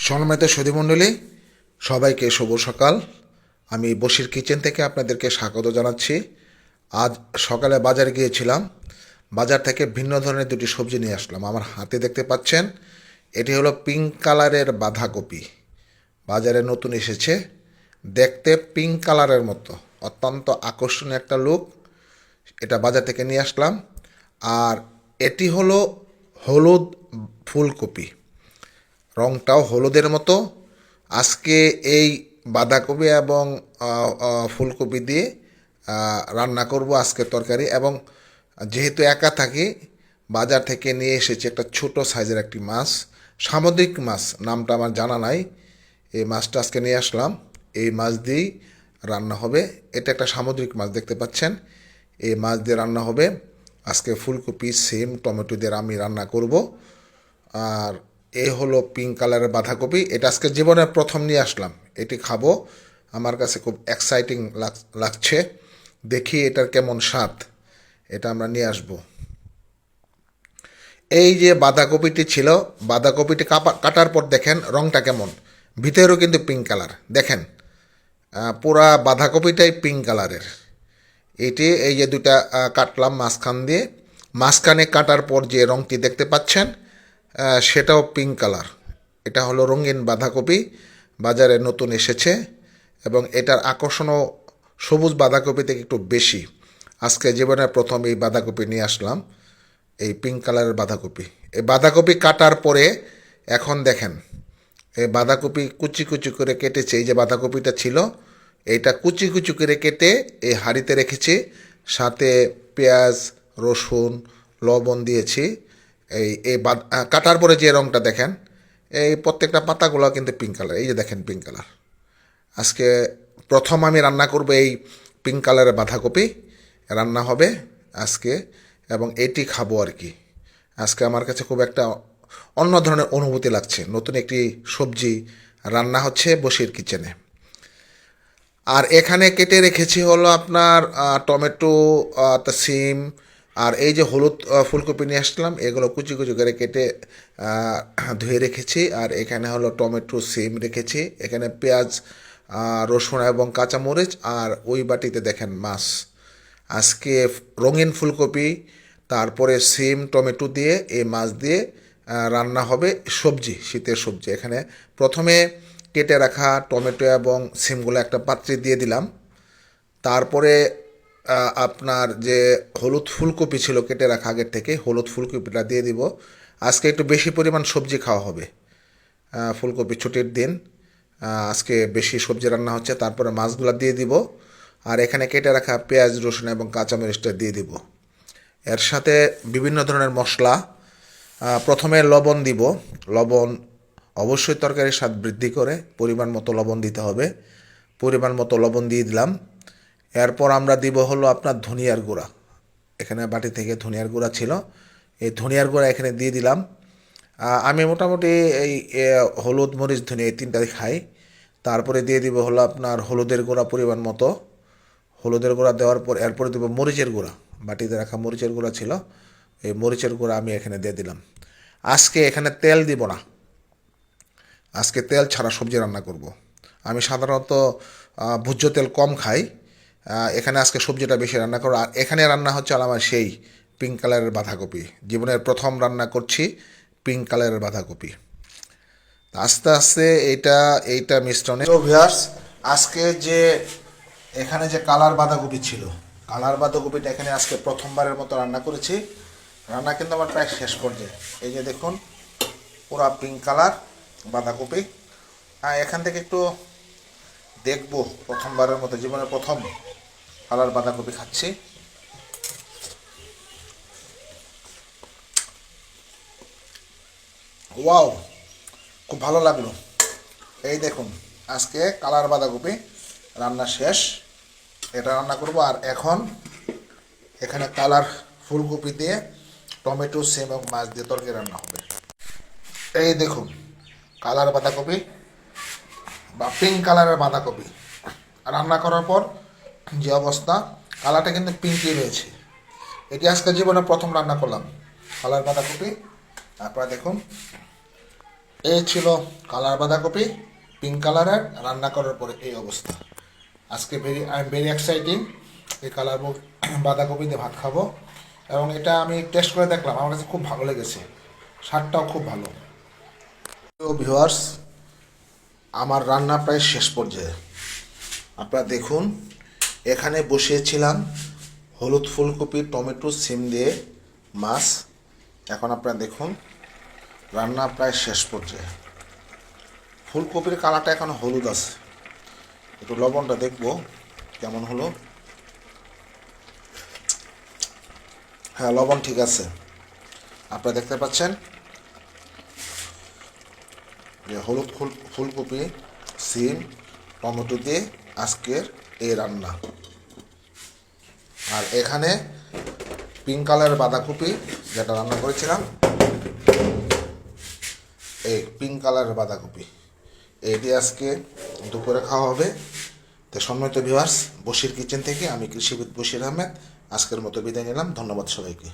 সম্মানিত সুধীমণ্ডলী, সবাইকে শুভ সকাল। আমি বশির কিচেন থেকে আপনাদেরকে স্বাগত জানাচ্ছি। আজ সকালে বাজারে গিয়েছিলাম। বাজার থেকে ভিন্ন ধরনের দুটি সবজি নিয়ে আসলাম। আমার হাতে দেখতে পাচ্ছেন, এটি হলো পিঙ্ক কালারের বাঁধাকপি। বাজারে নতুন এসেছে, দেখতে পিঙ্ক কালারের মতো, অত্যন্ত আকর্ষণীয় একটা লুক। এটা বাজার থেকে নিয়ে আসলাম। আর এটি হলো হলুদ ফুলকপি, রংটাও হলুদের মতো। আজকে এই বাঁধাকপি এবং ফুলকপি দিয়ে রান্না করব আজকে তরকারি। এবং যেহেতু একা থাকি, বাজার থেকে নিয়ে এসেছি একটা ছোট সাইজের একটি মাছ, সামুদ্রিক মাছ, নামটা আমার জানা নাই। এই মাছটা আজকে নিয়ে আসলাম, এই মাছ দিয়েই রান্না হবে। এটা একটা সামুদ্রিক মাছ দেখতে পাচ্ছেন, এই মাছ দিয়ে রান্না হবে। আজকে ফুলকপি, সিম, টমেটো দিয়ে আমি রান্না করব। আর এই হলো পিঙ্ক কালারের বাঁধাকপি। এটা আজকে জীবনের প্রথম নিয়ে আসলাম, এটি খাবো। আমার কাছে খুব এক্সাইটিং লাগছে। দেখি এটার কেমন স্বাদ, এটা আমরা নিয়ে আসব। এই যে বাঁধাকপিটি ছিল, বাঁধাকপিটি কাটার পর দেখেন রংটা কেমন, ভিতরেও কিন্তু পিঙ্ক কালার। দেখেন, পুরা বাঁধাকপিটাই পিঙ্ক কালারের। এটি এই যে দুটা কাটলাম মাঝখান দিয়ে, মাঝখানে কাটার পর যে রংটি দেখতে পাচ্ছেন সেটাও পিঙ্ক কালার। এটা হলো রঙিন বাঁধাকপি, বাজারে নতুন এসেছে এবং এটার আকর্ষণও সবুজ বাঁধাকপি থেকে একটু বেশি। আজকে জীবনের প্রথম এই বাঁধাকপি নিয়ে আসলাম, এই পিঙ্ক কালারের বাঁধাকপি। এই বাঁধাকপি কাটার পরে এখন দেখেন, এই বাঁধাকপি কুচি কুচি করে কেটেছে। এই যে বাঁধাকপিটা ছিল, এইটা কুচি কুচি করে কেটে এই হাঁড়িতে রেখেছি। সাথে পেঁয়াজ, রসুন, লবণ দিয়েছি। এই এই কাটার পরে যে রঙটা দেখেন, এই প্রত্যেকটা পাতাগুলো কিন্তু পিঙ্ক কালার। এই যে দেখেন পিঙ্ক কালার। আজকে প্রথম আমি রান্না করব এই পিঙ্ক কালারের বাঁধাকপি রান্না হবে আজকে, এবং এটি খাবো আর কি। আজকে আমার কাছে খুব একটা অন্য ধরনের অনুভূতি লাগছে, নতুন একটি সবজি রান্না হচ্ছে বশির কিচেনে। আর এখানে কেটে রেখেছি হলো আপনার টমেটো, সিম, আর এই যে হলুদ ফুলকপি নিয়ে আসলাম, এগুলো কুচি কুচি করে কেটে ধুয়ে রেখেছি। আর এখানে হলো টমেটো, সিম রেখেছি। এখানে পেঁয়াজ, রসুন এবং কাঁচামরিচ। আর ওই বাটিতে দেখেন মাছ। আজকে রঙিন ফুলকপি, তারপরে সিম, টমেটো দিয়ে এই মাছ দিয়ে রান্না হবে সবজি, শীতের সবজি। এখানে প্রথমে কেটে রাখা টমেটো এবং সিমগুলো একটা পাত্রে দিয়ে দিলাম। তারপরে আপনার যে হলুদ ফুলকপি ছিল কেটে রাখা আগের থেকে, হলুদ ফুলকপিটা দিয়ে দিব। আজকে একটু বেশি পরিমাণ সবজি খাওয়া হবে, ফুলকপি ছুটির দিন, আজকে বেশি সবজি রান্না হচ্ছে। তারপরে মাছগুলো দিয়ে দিব। আর এখানে কেটে রাখা পেঁয়াজ, রসুন এবং কাঁচামরিচটা দিয়ে দিব। এর সাথে বিভিন্ন ধরনের মশলা, প্রথমে লবণ দিব। লবণ অবশ্যই তরকারির স্বাদ বৃদ্ধি করে, পরিমাণ মতো লবণ দিতে হবে। পরিমাণ মতো লবণ দিয়ে দিলাম। এরপর আমরা দিব হলো আপনার ধনিয়ার গুঁড়া। এখানে বাটি থেকে ধনিয়ার গুঁড়া ছিল, এই ধনিয়ার গুঁড়া এখানে দিয়ে দিলাম। আমি মোটামুটি এই হলুদ, মরিচ, ধনিয়া এই তিনটাই খাই। তারপরে দিয়ে দিব হলো আপনার হলুদের গুঁড়া পরিমাণ মতো। হলুদের গুঁড়া দেওয়ার পর এরপরে দেবো মরিচের গুঁড়া। বাটিতে রাখা মরিচের গুঁড়া ছিল, এই মরিচের গুঁড়া আমি এখানে দিয়ে দিলাম। আজকে এখানে তেল দিব না, আজকে তেল ছাড়া সবজি রান্না করব। আমি সাধারণত ভোজ্য তেল কম খাই, এখানে আজকে সবজিটা বেশি রান্না করব। আর এখানে রান্না হচ্ছে আমার সেই পিঙ্ক কালারের বাঁধাকপি। জীবনের প্রথম রান্না করছি পিঙ্ক কালারের বাঁধাকপি। আস্তে আস্তে এইটা এইটা মিশ্রণে আজকে যে এখানে যে কালার বাঁধাকপি ছিল, কালার বাঁধাকপিটা এখানে আজকে প্রথমবারের মতো রান্না করেছি। রান্না কিন্তু আমার প্রায় শেষ পর্যায়ে। এই যে দেখুন, পুরা পিঙ্ক কালার বাঁধাকপি। এখান থেকে একটু দেখবো, প্রথমবারের মতো জীবনের প্রথম কালার বাঁধাকপি খাচ্ছি। ওয়াও, খুব ভালো লাগলো। এই দেখুন, আজকে কালার বাঁধাকপি রান্না শেষ, এটা রান্না করব। আর এখন এখানে কালার ফুলকপি দিয়ে টমেটো, সিম এবং মাছ দিয়ে তরকারি রান্না হবে। এই দেখুন, কালার বাঁধাকপি বা পিঙ্ক কালারের বাঁধাকপি রান্না করার পর যে অবস্থা, কালারটা কিন্তু পিঙ্কই রয়েছে। এটি আজকে জীবনে প্রথম রান্না করলাম কালার বাঁধাকপি। আপনারা দেখুন, এই ছিল কালার বাঁধাকপি, পিঙ্ক কালারের, রান্না করার পরে এই অবস্থা। আজকে আই এম ভেরি এক্সাইটিং, এই কালার বাঁধাকপি দিয়ে ভাত খাবো। এবং এটা আমি টেস্ট করে দেখলাম, আমার কাছে খুব ভালো লেগেছে, স্বাদটাও খুব ভালো। তো ভিউয়ার্স, আমার রান্না প্রায় শেষ পর্যায়ে। আপনারা দেখুন, এখানে বসিয়েছিলাম হলুদ ফুলকপি, টমেটো, সিম দিয়ে মাছ। এখন আপনারা দেখুন, রান্না প্রায় শেষ পর্যায়ে। ফুলকপির কালারটা এখন হলুদ আছে, একটু লবণটা দেখবো কেমন হলো। হ্যাঁ, লবণ ঠিক আছে। আপনারা দেখতে পাচ্ছেন যে হলুদ ফুলকপি, সিম, টমেটো দিয়ে আজকের এই রান্না। আর এখানে পিঙ্ক কালারের বাঁধাকপি যেটা রান্না করেছিলাম, এই পিঙ্ক কালারের বাঁধাকপি, এটি আজকে দুপুরে খাওয়া হবে। তো সম্মানিত ভিউয়ার্স, বশির কিচেন থেকে আমি কৃষিবিদ বশির আহমেদ আজকের মতো বিদায় নিলাম। ধন্যবাদ সবাইকে।